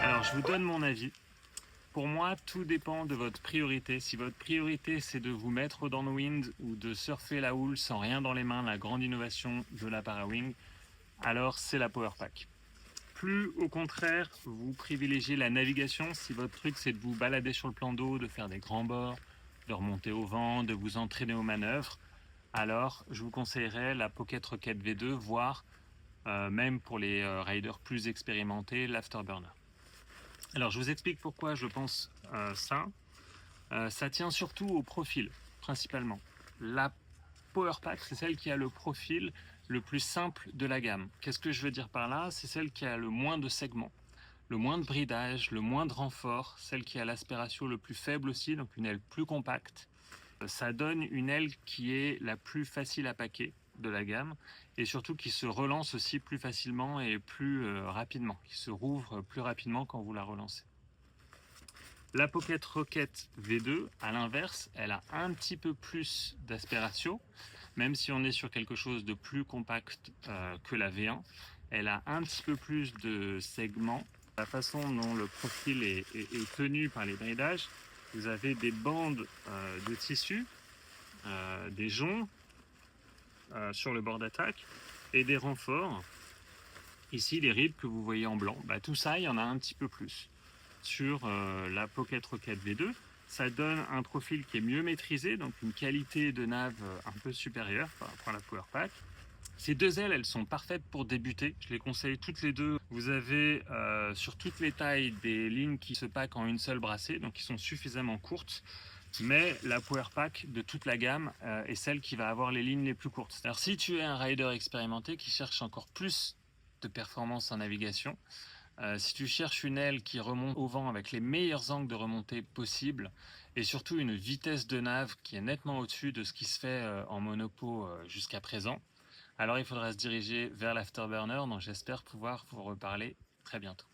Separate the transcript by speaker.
Speaker 1: Alors, je vous donne mon avis. Pour moi, tout dépend de votre priorité. Si votre priorité, c'est de vous mettre au downwind ou de surfer la houle sans rien dans les mains, la grande innovation de la Parawing, alors c'est la Powerpack. Plus au contraire, vous privilégiez la navigation, si votre truc c'est de vous balader sur le plan d'eau, de faire des grands bords, de remonter au vent, de vous entraîner aux manœuvres, alors je vous conseillerais la Pocket Rocket V2, voire même pour les riders plus expérimentés, l'Afterburner. Alors je vous explique pourquoi je pense ça. Ça tient surtout au profil, principalement. La Powerpack, c'est celle qui a le profil le plus simple de la gamme. Qu'est-ce que je veux dire par là? C'est celle qui a le moins de segments, le moins de bridage, le moins de renfort, celle qui a l'aspect ratio le plus faible aussi, donc une aile plus compacte. Ça donne une aile qui est la plus facile à paquer de la gamme et surtout qui se relance aussi plus facilement et plus rapidement, qui se rouvre plus rapidement quand vous la relancez. La Pocket Rocket V2, à l'inverse, elle a un petit peu plus d'aspect ratio, même si on est sur quelque chose de plus compact que la V1. Elle a un petit peu plus de segments. La façon dont le profil est tenu par les bridages, vous avez des bandes de tissu, des joncs sur le bord d'attaque et des renforts. Ici, les ribs que vous voyez en blanc, tout ça, il y en a un petit peu plus. Sur la Pocket Rocket V2, ça donne un profil qui est mieux maîtrisé, donc une qualité de nav un peu supérieure par rapport à la Powerpack. Ces deux ailes, elles sont parfaites pour débuter. Je les conseille toutes les deux. Vous avez sur toutes les tailles des lignes qui se packent en une seule brassée, donc qui sont suffisamment courtes. Mais la Powerpack de toute la gamme est celle qui va avoir les lignes les plus courtes. Alors si tu es un rider expérimenté qui cherche encore plus de performance en navigation, si tu cherches une aile qui remonte au vent avec les meilleurs angles de remontée possibles et surtout une vitesse de nav qui est nettement au-dessus de ce qui se fait en monopo jusqu'à présent, alors il faudra se diriger vers l'Afterburner dont j'espère pouvoir vous reparler très bientôt.